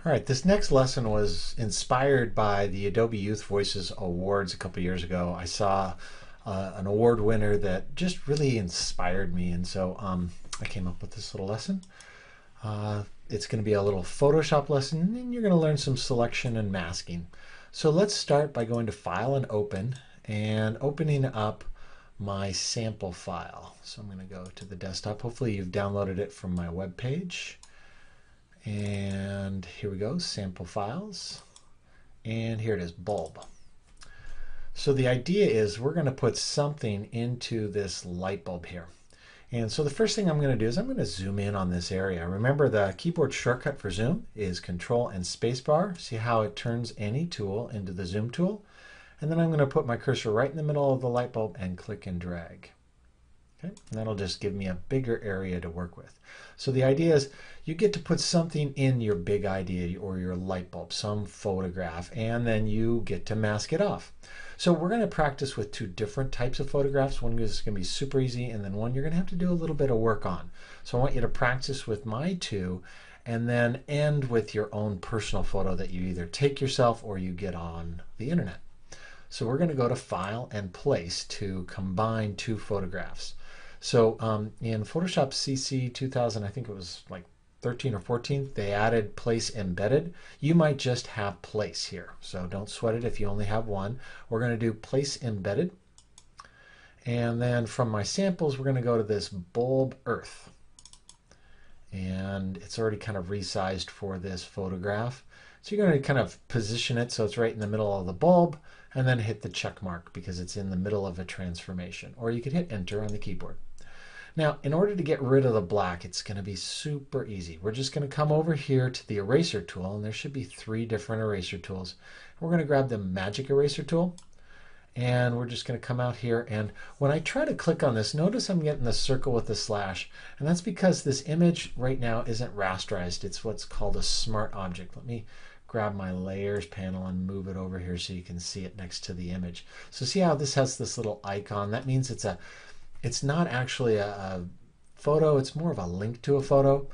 All right, this next lesson was inspired by the Adobe Youth Voices Awards a couple years ago. I saw an award winner that just really inspired me, and so I came up with this little lesson. It's going to be a little Photoshop lesson, and you're going to learn some selection and masking. So let's start by going to File and Open, and opening up my sample file. So I'm going to go to the desktop. Hopefully you've downloaded it from my web page. And here we go, sample files. And here it is, bulb. So the idea is we're going to put something into this light bulb here. And so the first thing I'm going to do is I'm going to zoom in on this area. Remember, the keyboard shortcut for zoom is Control and Spacebar. See how it turns any tool into the zoom tool? And then I'm going to put my cursor right in the middle of the light bulb and click and drag. Okay? And that'll just give me a bigger area to work with. So the idea is you get to put something in your big idea or your light bulb, some photograph, and then you get to mask it off. So we're going to practice with two different types of photographs. One is going to be super easy, and then one you're going to have to do a little bit of work on. So I want you to practice with my two and then end with your own personal photo that you either take yourself or you get on the internet. So we're going to go to File and Place to combine two photographs. So in Photoshop CC 2000, I think it was like 13 or 14, they added Place Embedded. You might just have Place here, so don't sweat it if you only have one. We're going to do Place Embedded. And then from my samples, we're going to go to this bulb earth. And it's already kind of resized for this photograph. So you're going to kind of position it so it's right in the middle of the bulb, and then hit the check mark because it's in the middle of a transformation. Or you could hit Enter on the keyboard. Now, in order to get rid of the black, it's going to be super easy. We're just going to come over here to the eraser tool, and there should be 3 different eraser tools. We're going to grab the magic eraser tool, and we're just going to come out here. And when I try to click on this, notice I'm getting the circle with the slash, and that's because this image right now isn't rasterized. It's what's called a smart object. Let me grab my layers panel and move it over here so you can see it next to the image. So see how this has this little icon? That means it's not actually a photo, it's more of a link to a photo.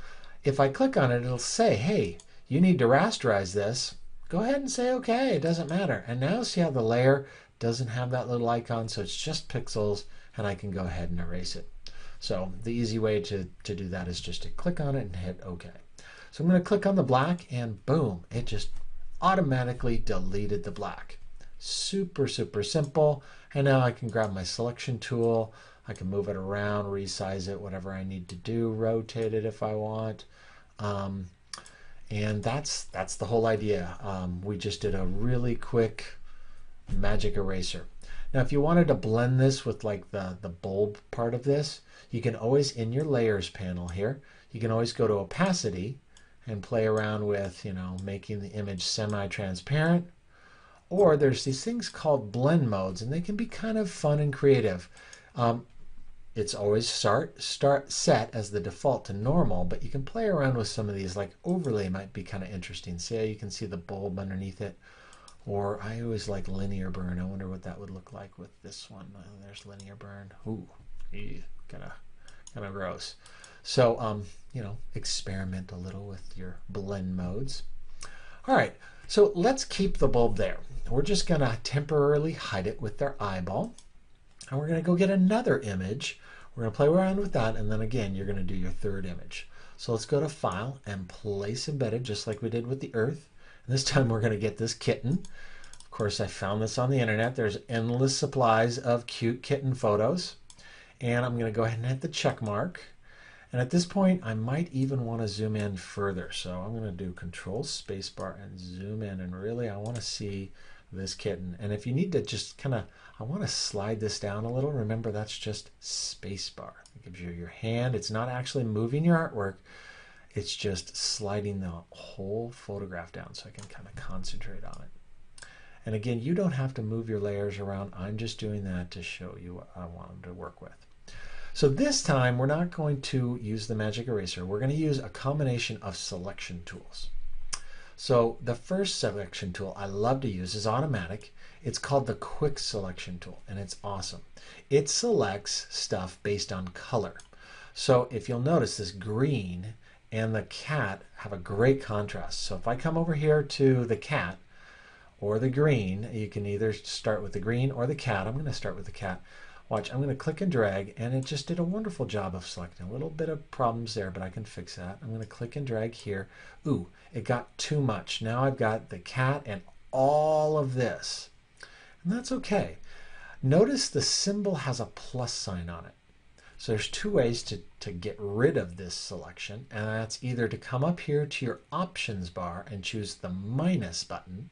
If I click on it, it'll say, hey, you need to rasterize this. Go ahead and say okay, it doesn't matter. And now see how the layer doesn't have that little icon, so it's just pixels, and I can go ahead and erase it. So the easy way to do that is just to click on it and hit OK. So I'm going to click on the black, and boom, it just automatically deleted the black. Super, super simple. And now I can grab my selection tool. I can move it around, resize it, whatever I need to do, rotate it if I want. And that's the whole idea. We just did a really quick magic eraser. Now, if you wanted to blend this with like the bulb part of this, you can always, in your layers panel here, you can always go to opacity and play around with, making the image semi-transparent. Or there's these things called blend modes, and they can be kind of fun and creative. It's always set as the default to normal, but you can play around with some of these, like overlay might be kind of interesting. See how you can see the bulb underneath it? Or I always like linear burn. I wonder what that would look like with this one. There's linear burn. Ooh, kind of gross. So, experiment a little with your blend modes. All right, so let's keep the bulb there. We're just going to temporarily hide it with their eyeball. And we're going to go get another image. We're going to play around with that, and then again, you're going to do your third image. So let's go to File and Place Embedded, just like we did with the earth. And this time we're going to get this kitten. Of course, I found this on the internet. There's endless supplies of cute kitten photos. And I'm going to go ahead and hit the check mark. And at this point, I might even want to zoom in further. So I'm going to do Control Spacebar and zoom in. And really, I want to see this kitten. And if you need to just I want to slide this down a little. Remember, that's just Spacebar. It gives you your hand. It's not actually moving your artwork. It's just sliding the whole photograph down so I can kind of concentrate on it. And again, you don't have to move your layers around. I'm just doing that to show you what I want them to work with. So this time, we're not going to use the magic eraser. We're going to use a combination of selection tools. So the first selection tool I love to use is automatic. It's called the Quick Selection tool, and it's awesome. It selects stuff based on color. So if you'll notice, this green and the cat have a great contrast. So if I come over here to the cat or the green, you can either start with the green or the cat. I'm going to start with the cat. Watch, I'm going to click and drag, and it just did a wonderful job of selecting. A little bit of problems there, but I can fix that. I'm going to click and drag here. Ooh, it got too much. Now I've got the cat and all of this, and that's okay. Notice the symbol has a plus sign on it. So there's two ways to get rid of this selection, and that's either to come up here to your options bar and choose the minus button,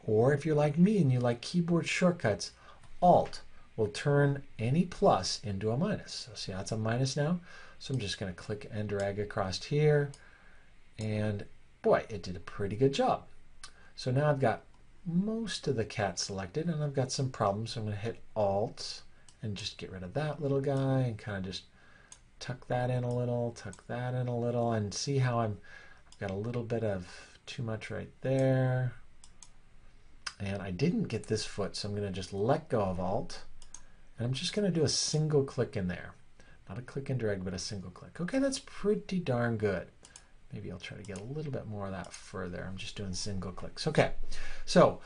or if you're like me and you like keyboard shortcuts, Alt will turn any plus into a minus. So see how it's a minus now? So I'm just going to click and drag across here, and boy, it did a pretty good job. So now I've got most of the cat selected, and I've got some problems. So I'm going to hit Alt and just get rid of that little guy and kind of just tuck that in a little, tuck that in a little, and see how I've got a little bit of too much right there. And I didn't get this foot, so I'm going to just let go of Alt, and I'm just going to do a single click in there. Not a click and drag, but a single click. Okay, that's pretty darn good. Maybe I'll try to get a little bit more of that further. I'm just doing single clicks. Okay, so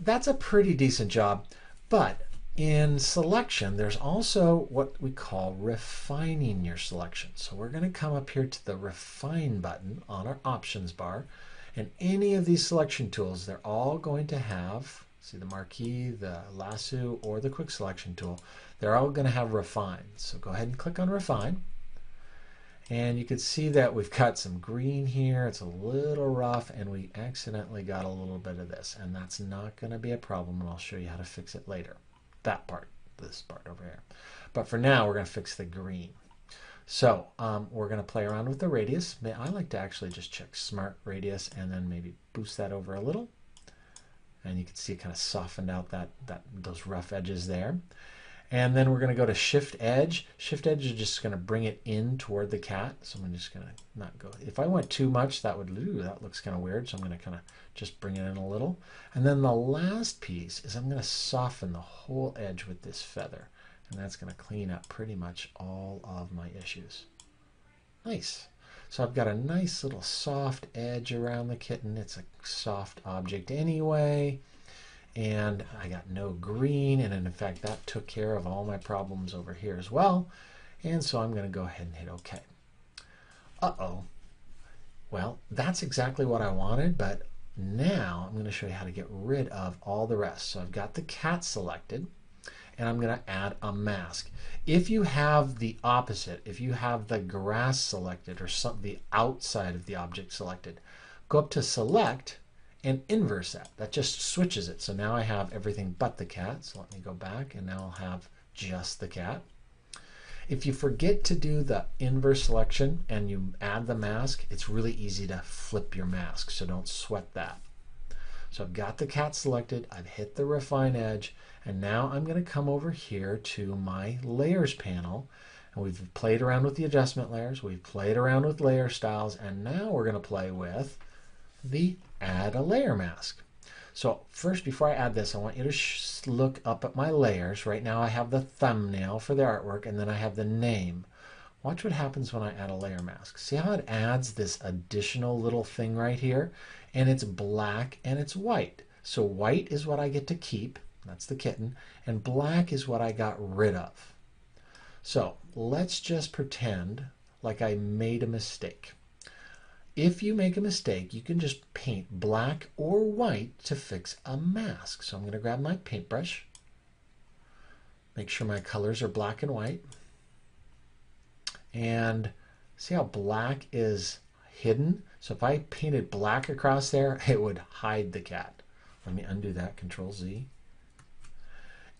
that's a pretty decent job, but in selection, there's also what we call refining your selection. So we're going to come up here to the Refine button on our options bar, and any of these selection tools, they're all going to have, see the marquee, the lasso, or the quick selection tool, they're all going to have Refine. So go ahead and click on Refine. And you can see that we've got some green here. It's a little rough, and we accidentally got a little bit of this, and that's not going to be a problem, and I'll show you how to fix it later. That part, this part over here. But for now, we're going to fix the green. So we're going to play around with the radius. I like to actually just check Smart Radius and then maybe boost that over a little. And you can see it kind of softened out those rough edges there. And then we're going to go to Shift Edge. Shift Edge is just going to bring it in toward the cat. So I'm just going to not go. If I went too much, that looks kind of weird. So I'm going to kind of just bring it in a little. And then the last piece is I'm going to soften the whole edge with this feather. And that's going to clean up pretty much all of my issues. Nice. So I've got a nice little soft edge around the kitten. It's a soft object anyway. And I got no green, and in fact that took care of all my problems over here as well. And so I'm going to go ahead and hit OK. Well, that's exactly what I wanted, but now I'm going to show you how to get rid of all the rest. So I've got the cat selected, and I'm going to add a mask. If you have the opposite, if you have the grass selected or the outside of the object selected, go up to Select and inverse that. That just switches it. So now I have everything but the cat. So let me go back, and now I'll have just the cat. If you forget to do the inverse selection and you add the mask, it's really easy to flip your mask, so don't sweat that. So I've got the cat selected, I've hit the Refine Edge, and now I'm going to come over here to my Layers panel, and we've played around with the adjustment layers, we've played around with layer styles, and now we're going to play with the Add a Layer mask. So first, before I add this, I want you to look up at my layers. Right now I have the thumbnail for the artwork, and then I have the name. Watch what happens when I add a layer mask. See how it adds this additional little thing right here? And it's black and it's white. So white is what I get to keep, that's the kitten, and black is what I got rid of. So let's just pretend like I made a mistake. If you make a mistake, you can just paint black or white to fix a mask. So I'm going to grab my paintbrush, make sure my colors are black and white, and see how black is hidden? So if I painted black across there, it would hide the cat. Let me undo that, Control Z.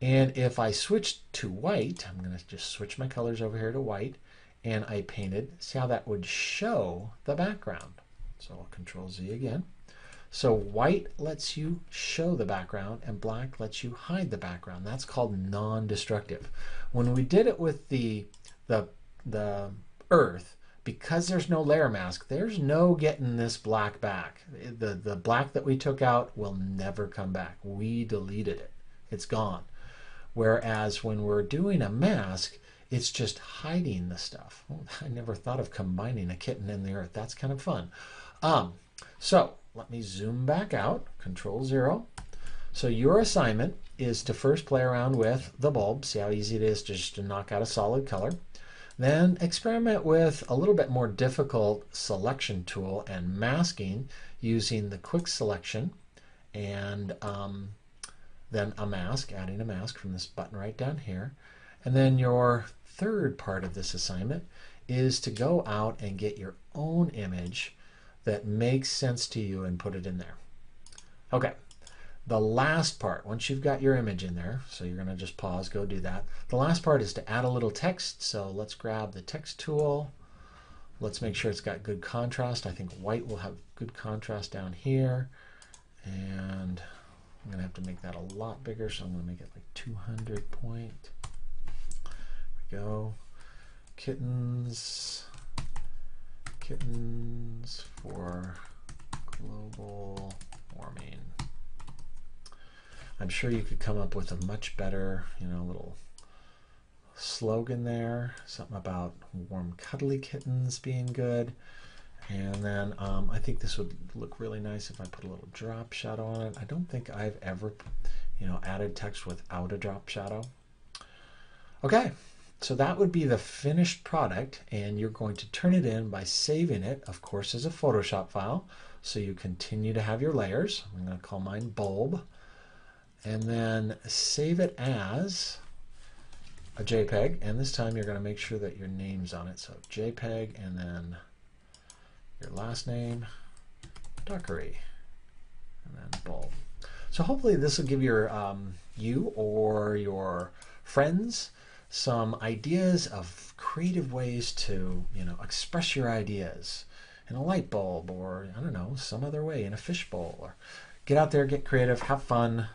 And if I switch to white, I'm going to just switch my colors over here to white, and I painted, see how that would show the background. So I'll Control Z again. So white lets you show the background and black lets you hide the background. That's called non-destructive. When we did it with the earth, because there's no layer mask, there's no getting this black back. The black that we took out will never come back. We deleted it. It's gone. Whereas when we're doing a mask, It's just hiding the stuff. Oh, I never thought of combining a kitten and the earth. That's kind of fun. So let me zoom back out, Control 0. So your assignment is to first play around with the bulb, see how easy it is just to knock out a solid color. Then experiment with a little bit more difficult selection tool and masking using the quick selection and then a mask, adding a mask from this button right down here. And then your third part of this assignment is to go out and get your own image that makes sense to you and put it in there. Okay. The last part, once you've got your image in there, so you're going to just pause, go do that. The last part is to add a little text. So let's grab the text tool. Let's make sure it's got good contrast. I think white will have good contrast down here. And I'm going to have to make that a lot bigger, so I'm going to make it like 200 point. There we go. Kittens for global warming. I'm sure you could come up with a much better, little slogan there. Something about warm, cuddly kittens being good. And then I think this would look really nice if I put a little drop shadow on it. I don't think I've ever, added text without a drop shadow. Okay, so that would be the finished product, and you're going to turn it in by saving it, of course, as a Photoshop file. So you continue to have your layers. I'm going to call mine bulb. And then save it as a JPEG, and this time you're going to make sure that your name's on it. So JPEG, and then your last name, Dockery, and then bulb. So hopefully this will give you or your friends some ideas of creative ways to express your ideas in a light bulb, or I don't know, some other way, in a fishbowl. Or get out there, get creative, have fun.